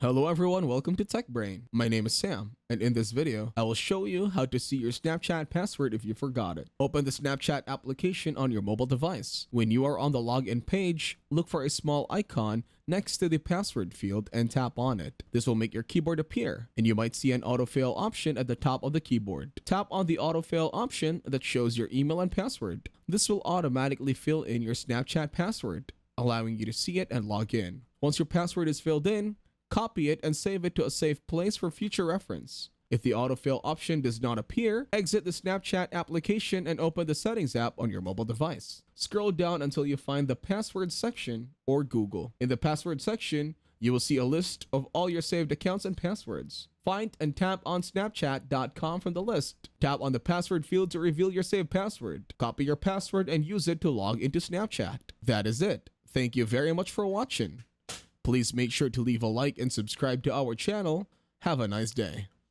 Hello everyone, welcome to TechBrain. My name is Sam, and in this video, I will show you how to see your Snapchat password if you forgot it. Open the Snapchat application on your mobile device. When you are on the login page, look for a small icon next to the password field and tap on it. This will make your keyboard appear, and you might see an autofill option at the top of the keyboard. Tap on the autofill option that shows your email and password. This will automatically fill in your Snapchat password, allowing you to see it and log in. Once your password is filled in, copy it and save it to a safe place for future reference. If the autofill option does not appear, exit the Snapchat application and open the Settings app on your mobile device. Scroll down until you find the Password section or Google. In the Password section, you will see a list of all your saved accounts and passwords. Find and tap on Snapchat.com from the list. Tap on the password field to reveal your saved password. Copy your password and use it to log into Snapchat. That is it. Thank you very much for watching. Please make sure to leave a like and subscribe to our channel. Have a nice day.